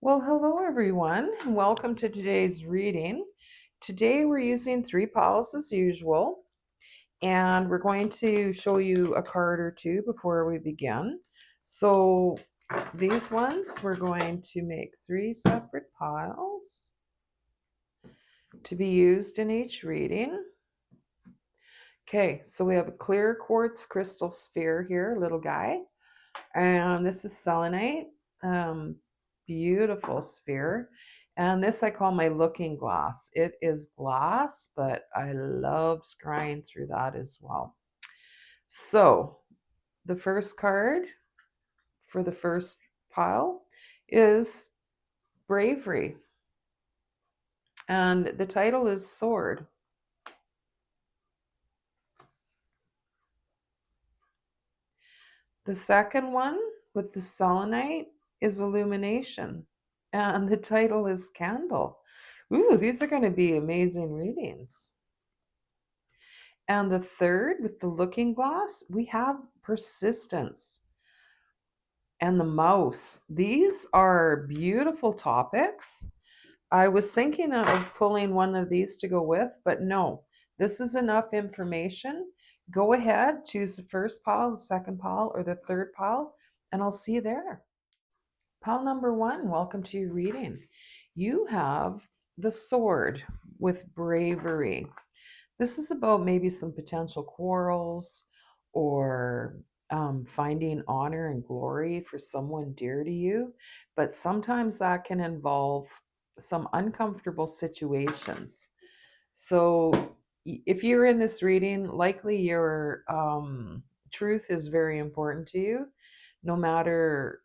Well, hello everyone, and welcome to today's reading. Today we're using 3 piles as usual, and we're going to show you a card or two before we begin. So these ones, we're going to make 3 separate piles to be used in each reading. Okay, so we have a clear quartz crystal sphere here, little guy, and this is selenite. Beautiful sphere. And this I call my looking glass. It is glass, but I love scrying through that as well. So the first card for the first pile is bravery. And the title is Sword. The second one with the selenite is illumination. And the title is Candle. Ooh, these are going to be amazing readings. And the third, with the looking glass, we have persistence and the mouse. These are beautiful topics. I was thinking of pulling one of these to go with, but no, this is enough information. Go ahead, choose the first pile, the second pile, or the third pile, and I'll see you there. Pile number 1, welcome to your reading. You have the sword with bravery. This is about maybe some potential quarrels or finding honor and glory for someone dear to you. But sometimes that can involve some uncomfortable situations. So if you're in this reading, likely your truth is very important to you. No matter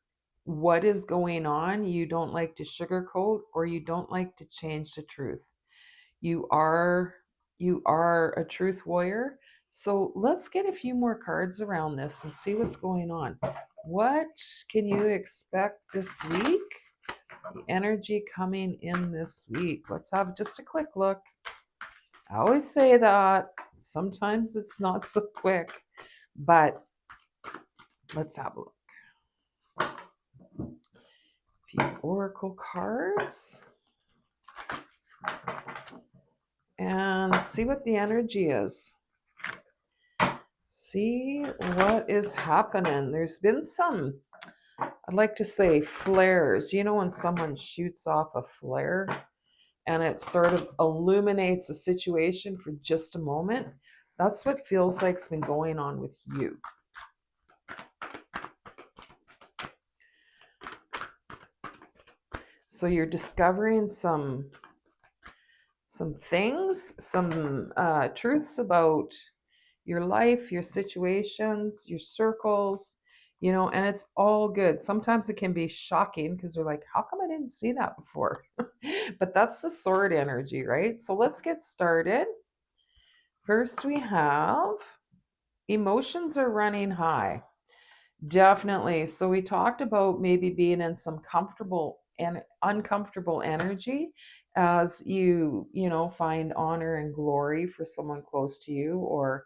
what is going on, you don't like to sugarcoat or you don't like to change the truth. You are a truth warrior. So let's get a few more cards around this and see what's going on. What can you expect this week? The energy coming in this week. Let's have just a quick look. I always say that. Sometimes it's not so quick, but let's have a look. A few oracle cards and see what the energy is. See what is happening. There's been some, I'd like to say, flares. You know, when someone shoots off a flare and it sort of illuminates a situation for just a moment? That's what feels like's been going on with you. So you're discovering some things, some truths about your life, your situations, your circles, and it's all good. Sometimes it can be shocking because we're like, how come I didn't see that before? But that's the sword energy, right? So let's get started. First, we have emotions are running high. Definitely. So we talked about maybe being in some comfortable and uncomfortable energy as you find honor and glory for someone close to you, or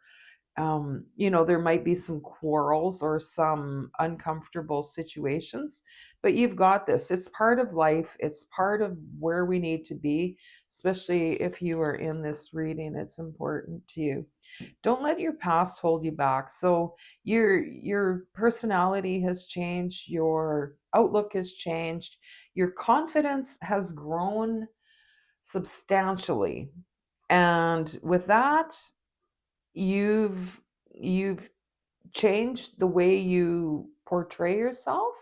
there might be some quarrels or some uncomfortable situations, but you've got this. It's part of life. It's part of where we need to be, especially if you are in this reading. It's important to you. Don't let your past hold you back. So your personality has changed, your outlook has changed, your confidence has grown substantially. And with that, you've changed the way you portray yourself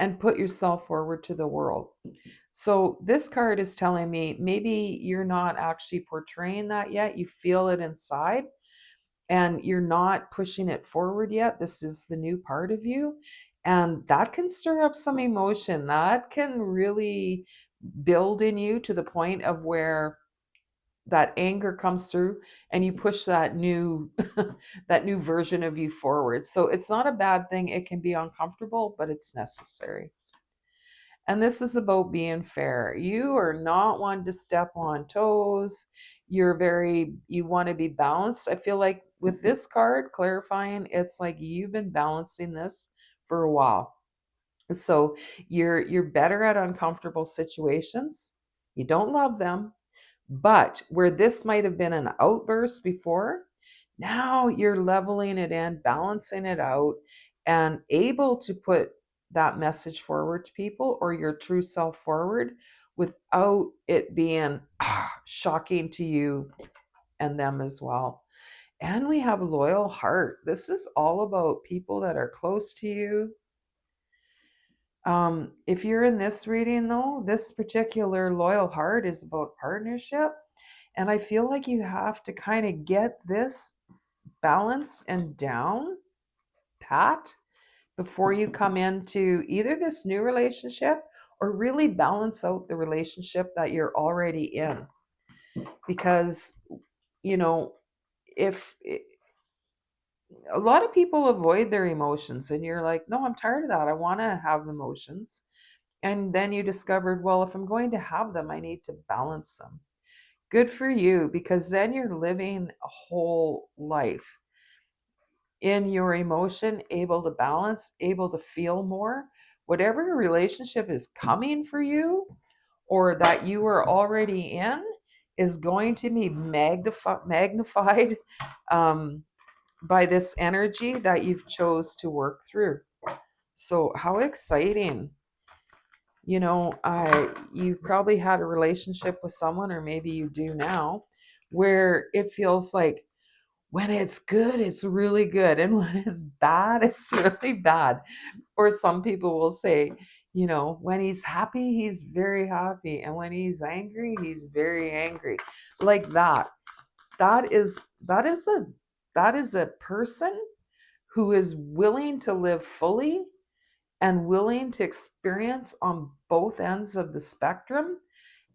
and put yourself forward to the world. So this card is telling me maybe you're not actually portraying that yet. You feel it inside and you're not pushing it forward yet. This is the new part of you. And that can stir up some emotion. That can really build in you to the point of where that anger comes through and you push that new that new version of you forward. So it's not a bad thing. It can be uncomfortable, but it's necessary. And this is about being fair. You are not one to step on toes. You want to be balanced. I feel like with this card clarifying, it's like you've been balancing this for a while. So you're better at uncomfortable situations. You don't love them, but where this might have been an outburst before, now you're leveling it in, balancing it out, and able to put that message forward to people or your true self forward without it being shocking to you and them as well. And we have a loyal heart. This is all about people that are close to you. If you're in this reading, though, this particular loyal heart is about partnership. And I feel like you have to kind of get this balance and down pat before you come into either this new relationship or really balance out the relationship that you're already in. Because, you know, if a lot of people avoid their emotions and you're like, no, I'm tired of that. I want to have emotions. And then you discovered, well, if I'm going to have them, I need to balance them. Good for you, because then you're living a whole life in your emotion, able to balance, able to feel more. Whatever relationship is coming for you or that you are already in is going to be magnified um, by this energy that you've chose to work through. So how exciting. You've probably had a relationship with someone, or maybe you do now, where it feels like when it's good, it's really good, and when it's bad, it's really bad. Or some people will say, when he's happy, he's very happy, and when he's angry, he's very angry. Like that. That is a person who is willing to live fully and willing to experience on both ends of the spectrum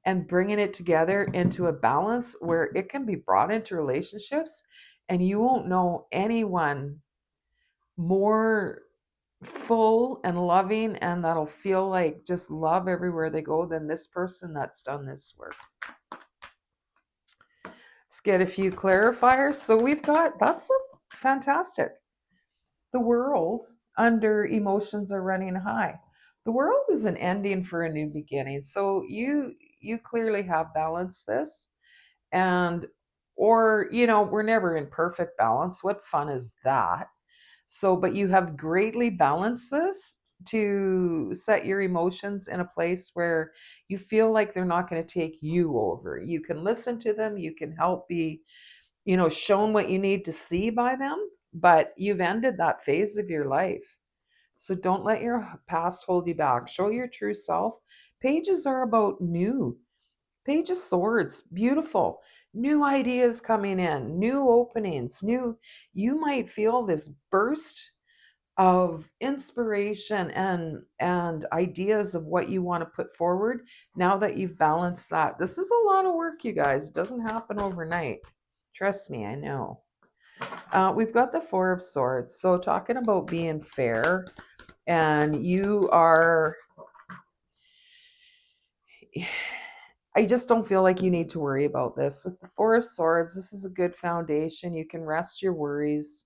and bringing it together into a balance where it can be brought into relationships, and you won't know anyone more full and loving and that'll feel like just love everywhere they go than this person that's done this work. Let's get a few clarifiers. So we've got, that's fantastic. The world under emotions are running high. The world is an ending for a new beginning. So you clearly have balanced this. And or we're never in perfect balance. What fun is that? So but you have greatly balanced this to set your emotions in a place where you feel like they're not going to take you over. You can listen to them, you can help be shown what you need to see by them, but you've ended that phase of your life. So don't let your past hold you back. Show your true self. Pages are about new. Page of Swords, beautiful. New ideas coming in, new openings, you might feel this burst of inspiration and ideas of what you want to put forward now that you've balanced that. This is a lot of work, you guys. It doesn't happen overnight. Trust me, I know. We've got the Four of Swords. So talking about being fair, and you are, I just don't feel like you need to worry about this. With the Four of Swords, this is a good foundation. You can rest your worries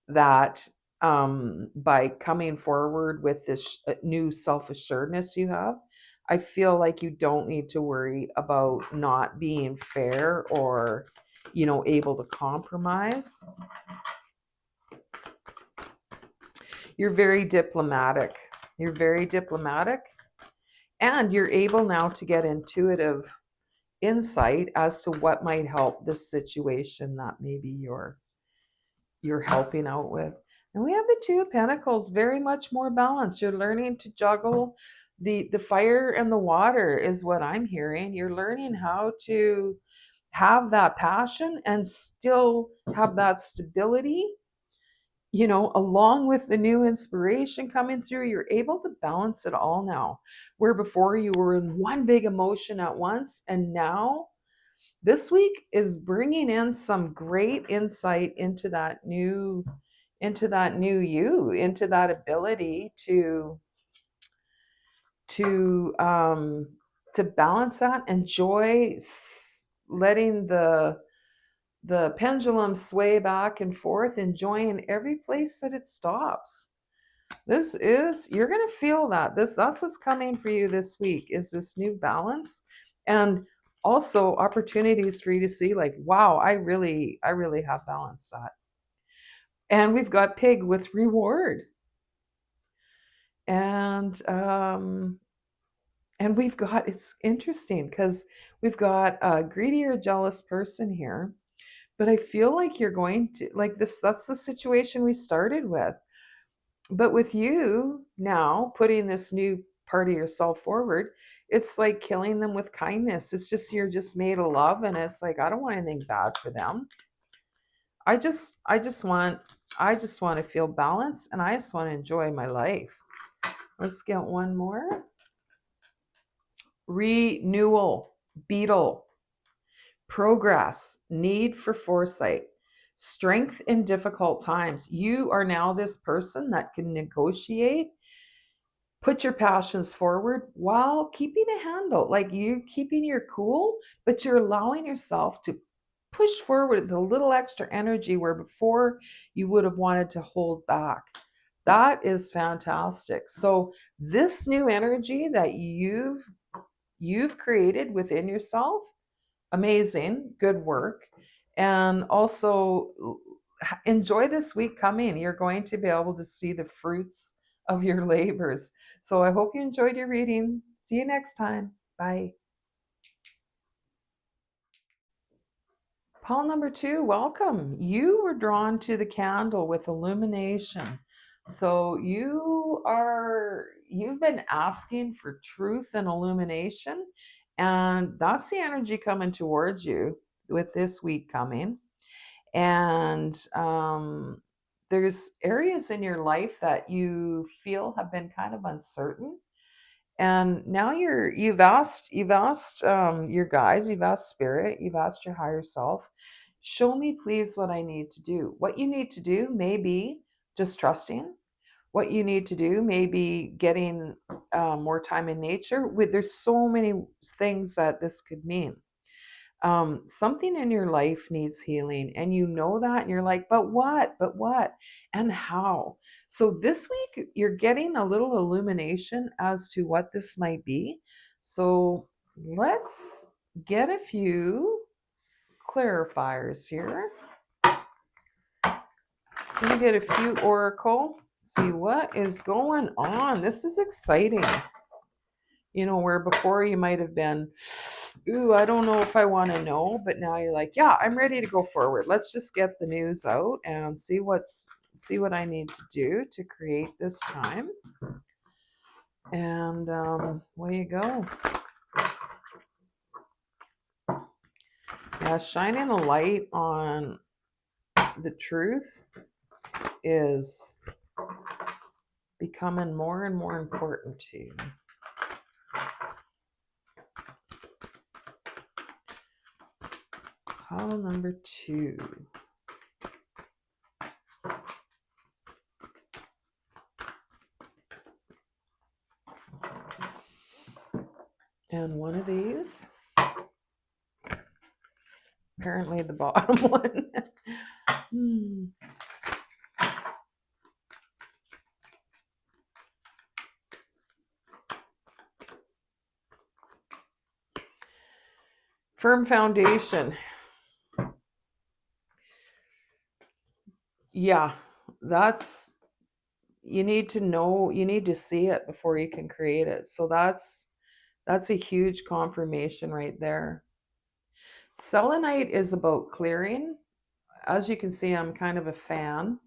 that by coming forward with this new self-assuredness you have, I feel like you don't need to worry about not being fair or, able to compromise. You're very diplomatic. You're very diplomatic, and you're able now to get intuitive insight as to what might help this situation that maybe you're helping out with. And we have the Two of Pentacles, very much more balanced. You're learning to juggle the fire and the water is what I'm hearing. You're learning how to have that passion and still have that stability. Along with the new inspiration coming through, you're able to balance it all now. Where before you were in one big emotion at once, and now this week is bringing in some great insight into that new you, into that ability to balance that, enjoy letting the pendulum sway back and forth, enjoying every place that it stops. You're going to feel that. That's what's coming for you this week is this new balance, and also opportunities for you to see like, wow, I really have balanced that. And we've got pig with reward. And we've got, it's interesting because we've got a greedy or jealous person here, but I feel like you're going to like this. That's the situation we started with. But with you now putting this new part of yourself forward, it's like killing them with kindness. It's just, you're just made of love. And it's like, I don't want anything bad for them. I just want to feel balanced, and I just want to enjoy my life. Let's get one more. Renewal, beetle, progress, need for foresight, strength in difficult times. You are now this person that can negotiate, put your passions forward while keeping a handle, like you keeping your cool, but you're allowing yourself to push forward with a little extra energy where before you would have wanted to hold back. That is fantastic. So this new energy that you've created within yourself, amazing, good work. And also enjoy this week coming. You're going to be able to see the fruits of your labors. So I hope you enjoyed your reading. See you next time. Bye. Pile number 2, welcome. You were drawn to the candle with illumination. So you've been asking for truth and illumination, and that's the energy coming towards you with this week coming. And there's areas in your life that you feel have been kind of uncertain, and now you've asked your guides, you've asked spirit, you've asked your higher self, show me please what I need to do. What you need to do may be just trusting. What you need to do may be getting more time in nature. There's so many things that this could mean. Something in your life needs healing, and you know that, and you're like, but what and how? So this week you're getting a little illumination as to what this might be. So let's get a few clarifiers here. I'm gonna get a few oracle, see what is going on. This is exciting. Where before you might have been, ooh, I don't know if I want to know, but now you're like, yeah, I'm ready to go forward. Let's just get the news out and see what I need to do to create this time. And away you go. Yeah, shining a light on the truth is becoming more and more important to you. Pile number 2. And one of these, apparently the bottom one. Firm foundation. Yeah, you need to know, you need to see it before you can create it. So that's a huge confirmation right there. Selenite is about clearing. As you can see, I'm kind of a fan.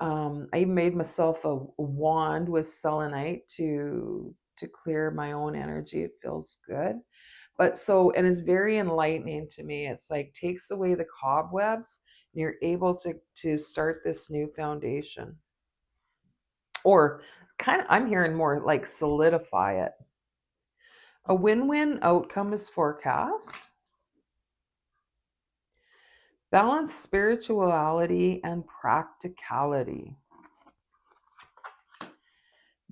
I made myself a wand with selenite to clear my own energy. It feels good. But so, and it's very enlightening to me. It's like takes away the cobwebs, and you're able to start this new foundation. Or kind of, I'm hearing more like solidify it. A win-win outcome is forecast. Balance spirituality and practicality.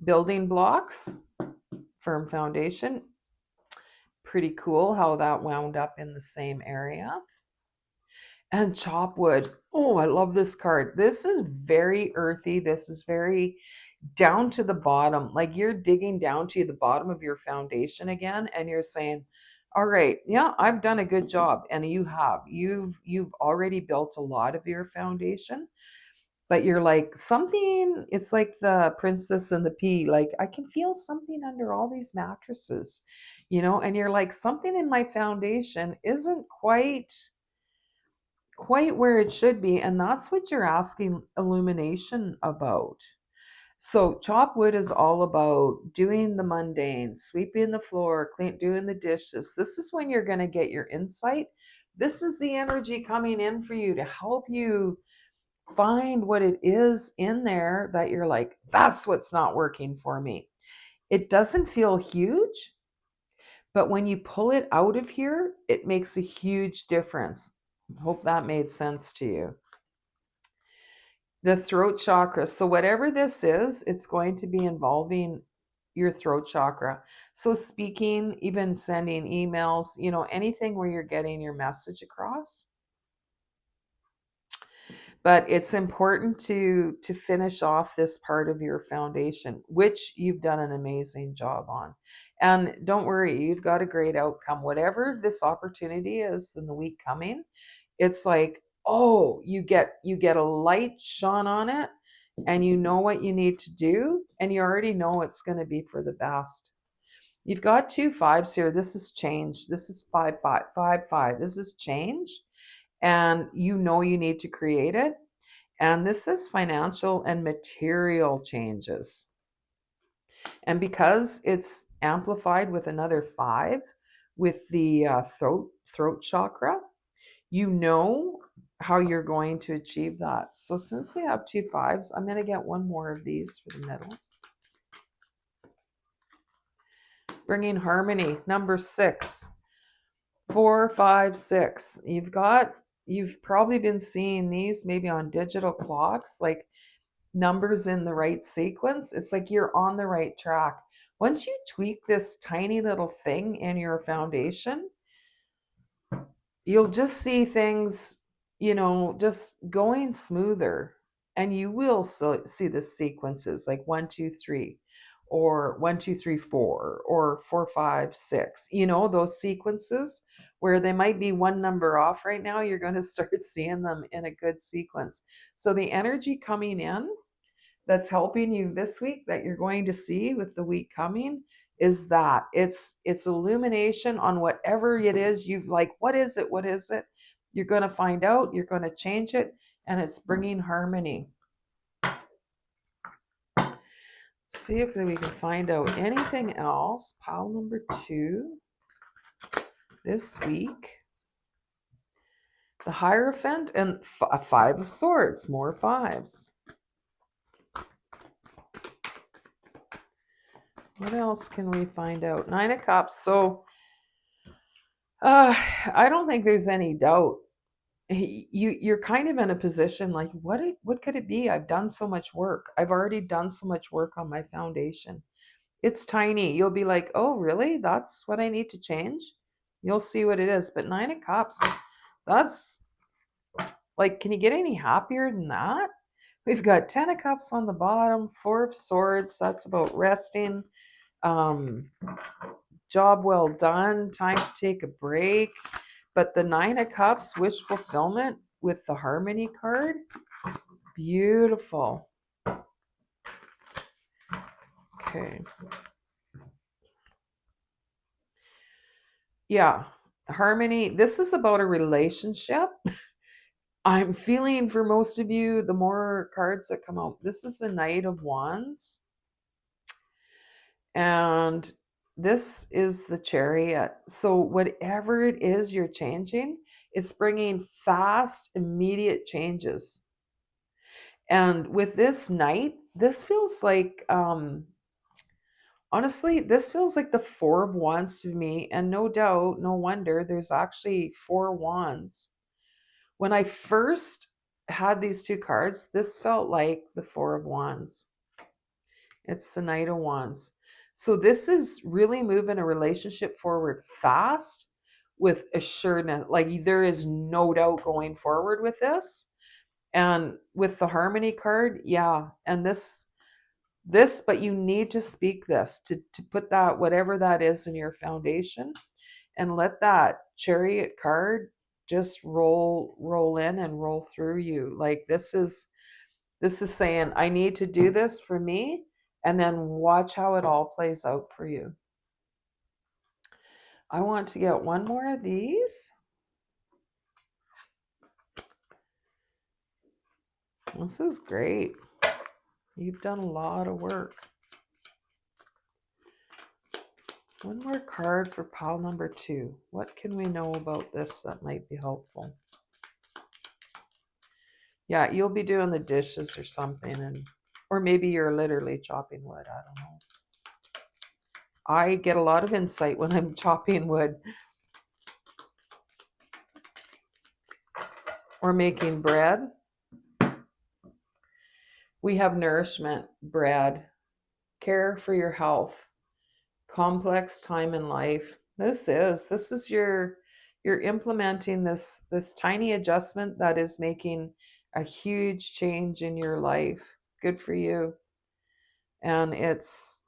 Building blocks, firm foundation. Pretty cool how that wound up in the same area. And chop wood. Oh, I love this card. This is very earthy. This is very down to the bottom. Like you're digging down to the bottom of your foundation again and you're saying, "All right, yeah, I've done a good job." And you have. You've already built a lot of your foundation, but you're like something, it's like the princess and the pea, like I can feel something under all these mattresses, and you're like something in my foundation isn't quite where it should be, and that's what you're asking illumination about. So chop wood is all about doing the mundane, sweeping the floor, doing the dishes. This is when you're going to get your insight. This is the energy coming in for you to help you find what it is in there that you're like, that's what's not working for me. It doesn't feel huge, but when you pull it out of here, it makes a huge difference. Hope that made sense to you. The throat chakra. So, whatever this is, it's going to be involving your throat chakra. So, speaking, even sending emails, anything where you're getting your message across. But it's important to finish off this part of your foundation, which you've done an amazing job on. And don't worry, you've got a great outcome. Whatever this opportunity is in the week coming, it's like, oh, you get a light shone on it, and you know what you need to do, and you already know it's going to be for the best. You've got 2 5s here. This is change. This is 5 5 5 5. This is change, and you know you need to create it. And this is financial and material changes. And because it's amplified with another 5 with the throat chakra, you know how you're going to achieve that. So since we have 2 5s, I'm going to get one more of these for the middle. Bringing harmony, number 6. 4 5 6. You've probably been seeing these maybe on digital clocks, like numbers in the right sequence. It's like you're on the right track. Once you tweak this tiny little thing in your foundation, you'll just see things, just going smoother. And you will see the sequences like 1 2 3, or 1 2 3 4, or 4 5 6. Those sequences where they might be one number off right now, you're going to start seeing them in a good sequence. So the energy coming in that's helping you this week that you're going to see with the week coming is that it's illumination on whatever it is you've like, what is it, you're going to find out, you're going to change it, and it's bringing harmony. See if we can find out anything else. Pile number 2 this week. The Hierophant and 5 of Swords, more 5s. What else can we find out? 9 of Cups. So I don't think there's any doubt. You're kind of in a position like, what could it be? I've done so much work. I've already done so much work on my foundation. It's tiny. You'll be like, oh, really? That's what I need to change? You'll see what it is. But 9 of Cups, that's like, can you get any happier than that? We've got 10 of Cups on the bottom, 4 of Swords. That's about resting. Job well done, time to take a break. But the 9 of Cups, wish fulfillment with the Harmony card, beautiful. Okay. Yeah, harmony. This is about a relationship. I'm feeling for most of you, the more cards that come out, this is the Knight of Wands. And this is the Chariot. So whatever it is you're changing, it's bringing fast, immediate changes. And with this Knight, this feels like, honestly, this feels like the 4 of Wands to me. And no doubt, no wonder, there's actually 4 wands. When I first had these 2 cards, this felt like the 4 of Wands. It's the Knight of Wands. So this is really moving a relationship forward fast with assuredness. Like there is no doubt going forward with this. And with the harmony card, yeah. And this, but you need to speak this to put that, whatever that is, in your foundation, and let that chariot card just roll in and roll through you. Like this is saying, I need to do this for me, and then watch how it all plays out for you. I want to get one more of these. This is great. You've done a lot of work. One more card for pile number 2. What can we know about this that might be helpful? Yeah, you'll be doing the dishes or something, or maybe you're literally chopping wood. I don't know. I get a lot of insight when I'm chopping wood or making bread. We have nourishment, bread, care for your health, complex time in life. This is you're implementing this tiny adjustment that is making a huge change in your life. Good for you. And it's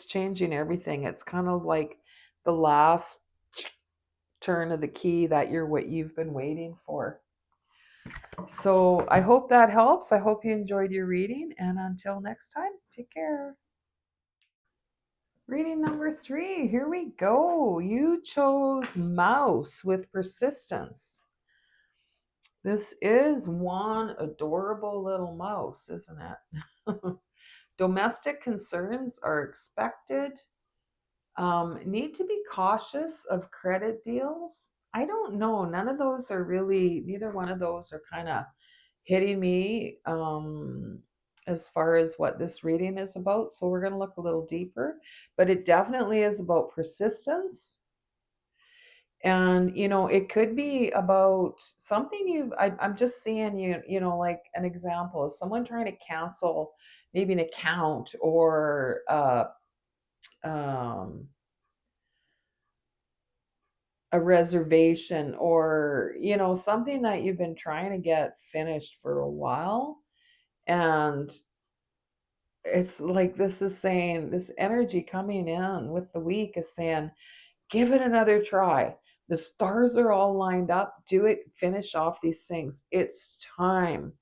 changing everything. It's kind of like the last turn of the key that what you've been waiting for. So I hope that helps. I hope you enjoyed your reading, and until next time, take care. Reading number 3, here we go. You chose mouse with persistence. This is one adorable little mouse, isn't it? Domestic concerns are expected. Need to be cautious of credit deals. I don't know. Neither one of those are kind of hitting me as far as what this reading is about. So we're going to look a little deeper, but it definitely is about persistence. And, it could be about something I'm just seeing like an example of someone trying to cancel maybe an account or, um, a reservation, or something that you've been trying to get finished for a while. And it's like this energy coming in with the week is saying, give it another try. The stars are all lined up. Do it. Finish off these things. It's time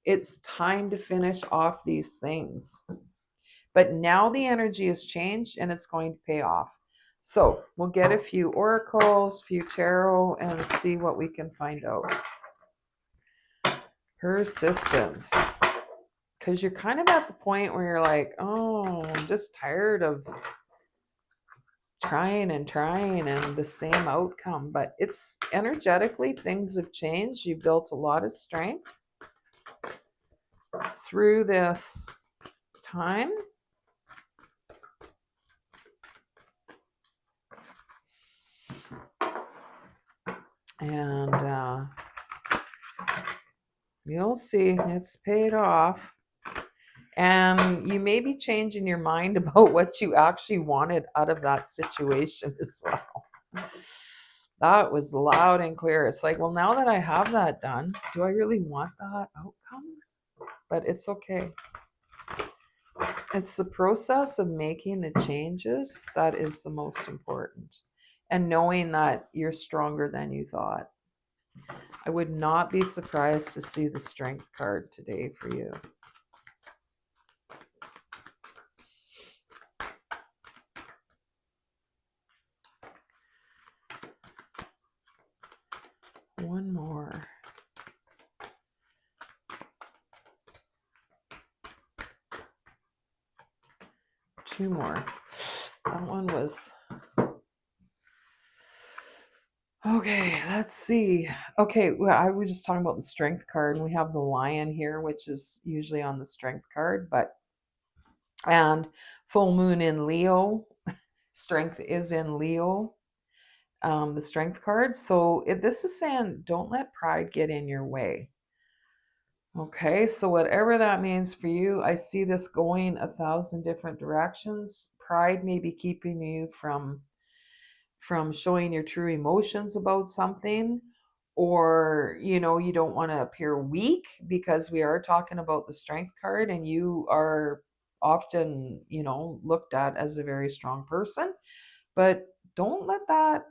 to finish off these things. But now the energy has changed and it's going to pay off. So we'll get a few oracles, few tarot, and see what we can find out. Persistence. Because you're kind of at the point where you're like, oh, I'm just tired of trying and the same outcome. But it's energetically, things have changed. You've built a lot of strength through this time. And you'll see it's paid off. And you may be changing your mind about what you actually wanted out of that situation as well. That was loud and clear. It's like, well, now that I have that done, do I really want that outcome? But it's okay. It's the process of making the changes that is the most important. And knowing that you're stronger than you thought. I would not be surprised to see the strength card today for you. One more. Two more. That one was... Okay, let's see. Okay, well, I was just talking about the strength card, and we have the lion here, which is usually on the strength card, and full moon in Leo. Strength is in Leo, the strength card. So this is saying, don't let pride get in your way. Okay, so whatever that means for you, I see this going 1,000 different directions. Pride may be keeping you from from showing your true emotions about something, or you don't want to appear weak, because we are talking about the strength card, and you are often looked at as a very strong person. But don't let that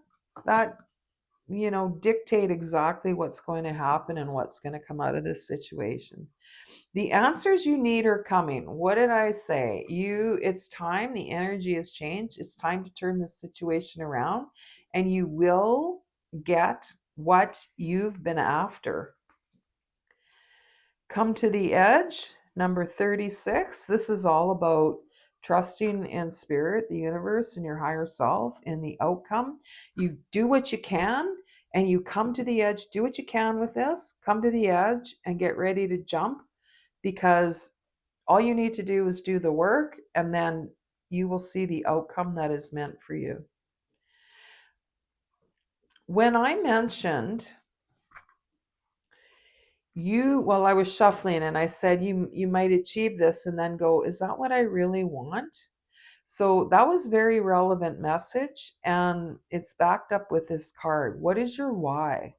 dictate exactly what's going to happen and what's going to come out of this situation. The answers you need are coming. What did I say? It's time. The energy has changed. It's time to turn this situation around, and you will get what you've been after. Come to the edge, number 36. This is all about trusting in spirit, the universe, and your higher self in the outcome. You do what you can, and you come to the edge. Do what you can with this. Come to the edge and get ready to jump, because all you need to do is do the work, and then you will see the outcome that is meant for you. When I mentioned while I was shuffling, and I said you might achieve this and then go, is that what I really want? So that was very relevant message, and it's backed up with this card. What is your why?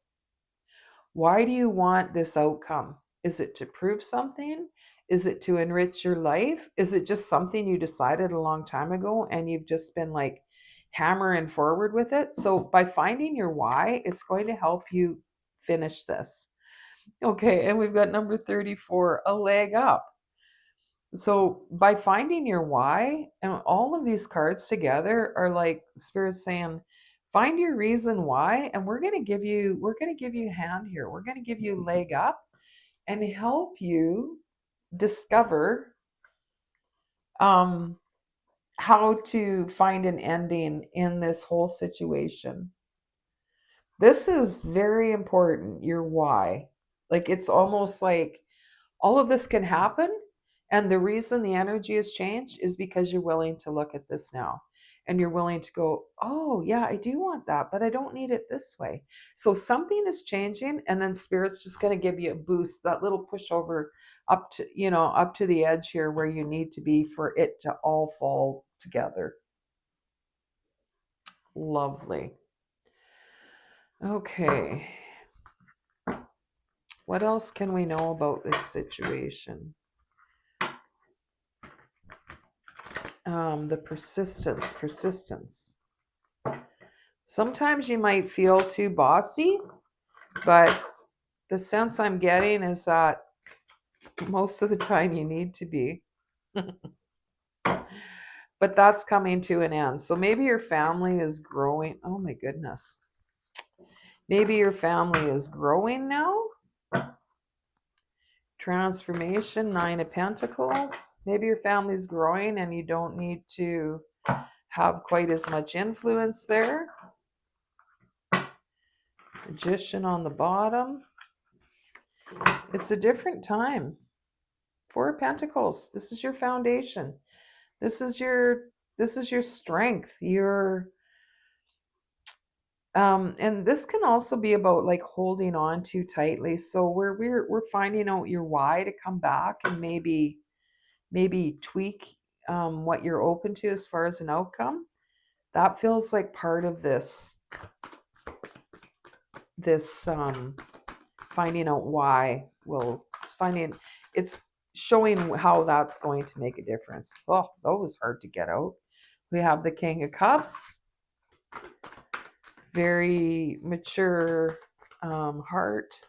Why do you want this outcome? Is it to prove something? Is it to enrich your life? Is it just something you decided a long time ago and you've just been like hammering forward with it? So by finding your why, it's going to help you finish this. Okay, and we've got number 34, a leg up. So by finding your why, and all of these cards together are like Spirit saying, find your reason why, and we're going to give you a hand here. We're going to give you a leg up and help you discover how to find an ending in this whole situation. This is very important, your why. Like, it's almost like all of this can happen, and the reason the energy has changed is because you're willing to look at this now, and you're willing to go, oh yeah, I do want that, but I don't need it this way. So something is changing, and then spirit's just going to give you a boost, that little pushover up to the edge here where you need to be for it to all fall together. Lovely. Okay, what else can we know about this situation? The persistence. Sometimes you might feel too bossy, but the sense I'm getting is that most of the time you need to be. But that's coming to an end. So maybe your family is growing. Oh my goodness. Maybe your family is growing now. Transformation, 9 of Pentacles. Maybe your family's growing and you don't need to have quite as much influence there. Magician on the bottom. It's a different time. 4 of Pentacles. This is your foundation. This is your strength. And this can also be about like holding on too tightly. So we're finding out your why to come back and maybe tweak what you're open to as far as an outcome. That feels like part of this finding out why. It's showing how that's going to make a difference. Oh, that was hard to get out. We have the King of Cups. Very mature heart.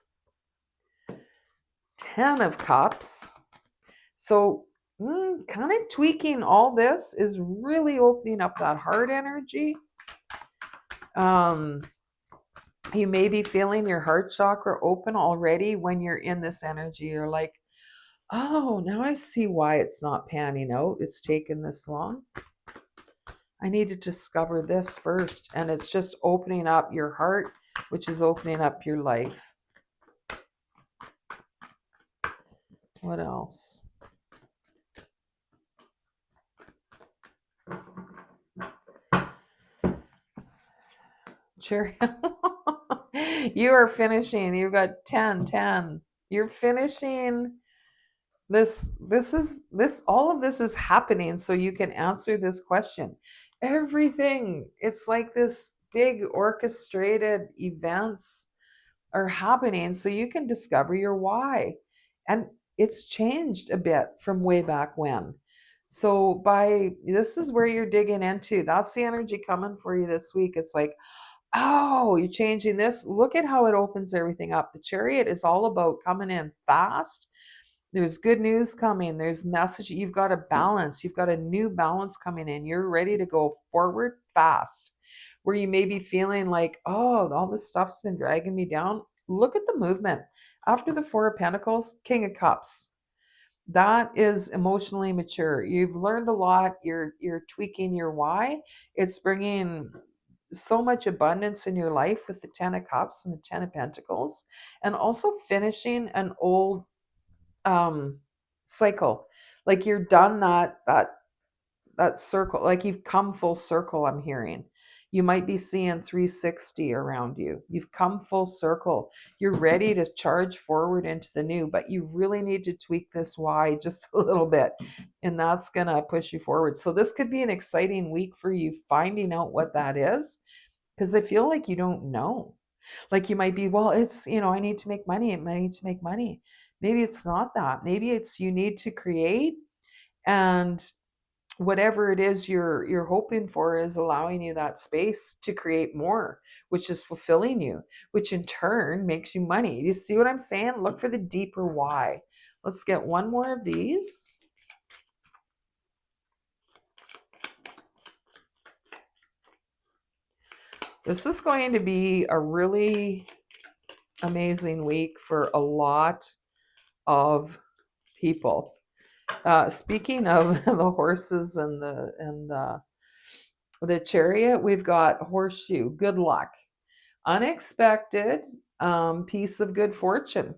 10 of Cups. So kind of tweaking all this is really opening up that heart energy. You may be feeling your heart chakra open already when you're in this energy. You're like, oh, now I see why it's not panning out. It's taken this long. I need to discover this first. And it's just opening up your heart, which is opening up your life. What else? Cherry. You are finishing. You've got 10. You're finishing this. All of this is happening so you can answer this question. Everything. It's like this big orchestrated events are happening so you can discover your why. And it's changed a bit from way back when. So by this is where you're digging into. That's the energy coming for you this week. It's like, oh, you're changing this. Look at how it opens everything up. The Chariot is all about coming in fast. There's good news coming. There's message. You've got a balance. You've got a new balance coming in. You're ready to go forward fast. Where you may be feeling like, oh, all this stuff's been dragging me down. Look at the movement. After the Four of Pentacles, King of Cups. That is emotionally mature. You've learned a lot. You're tweaking your why. It's bringing so much abundance in your life with the 10 of Cups and the 10 of Pentacles, and also finishing an old cycle. Like you're done that circle, like you've come full circle. I'm hearing you might be seeing 360 around you. You've come full circle. You're ready to charge forward into the new, but you really need to tweak this why just a little bit, and that's gonna push you forward. So this could be an exciting week for you finding out what that is, because I feel like you don't know. Like you might be, well, it's, I need to make money. I need to make money. Maybe it's not that. Maybe it's you need to create, and whatever it is you're hoping for is allowing you that space to create more, which is fulfilling you, which in turn makes you money. You see what I'm saying? Look for the deeper why. Let's get one more of these. This is going to be a really amazing week for a lot of people. Speaking of the horses and the Chariot, we've got Horseshoe, good luck, unexpected, piece of good fortune.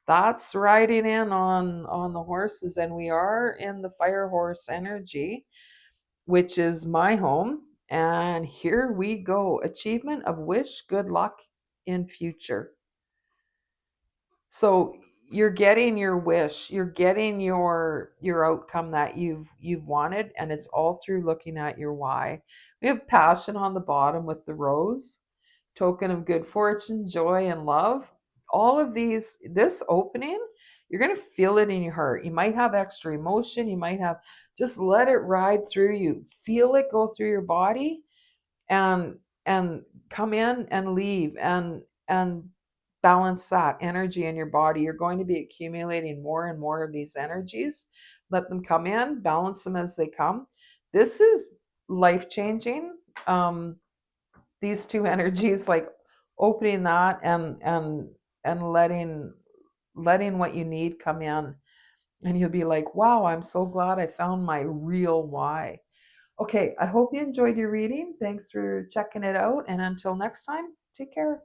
That's riding in on the horses, and we are in the Fire Horse energy, which is my home. And here we go. Achievement of wish, good luck in future. So you're getting your wish, you're getting your outcome that you've wanted, and it's all through looking at your why. We have passion on the bottom with the rose, token of good fortune, joy, and love. All of these, this opening, you're going to feel it in your heart. You might have extra emotion, you might have, just let it ride through you, feel it go through your body, and come in and leave, and balance that energy in your body. You're going to be accumulating more and more of these energies. Let them come in, balance them as they come. This is life changing. These two energies, like opening that and letting what you need come in, and you'll be like, wow, I'm so glad I found my real why. Okay, I hope you enjoyed your reading. Thanks for checking it out. And until next time, take care.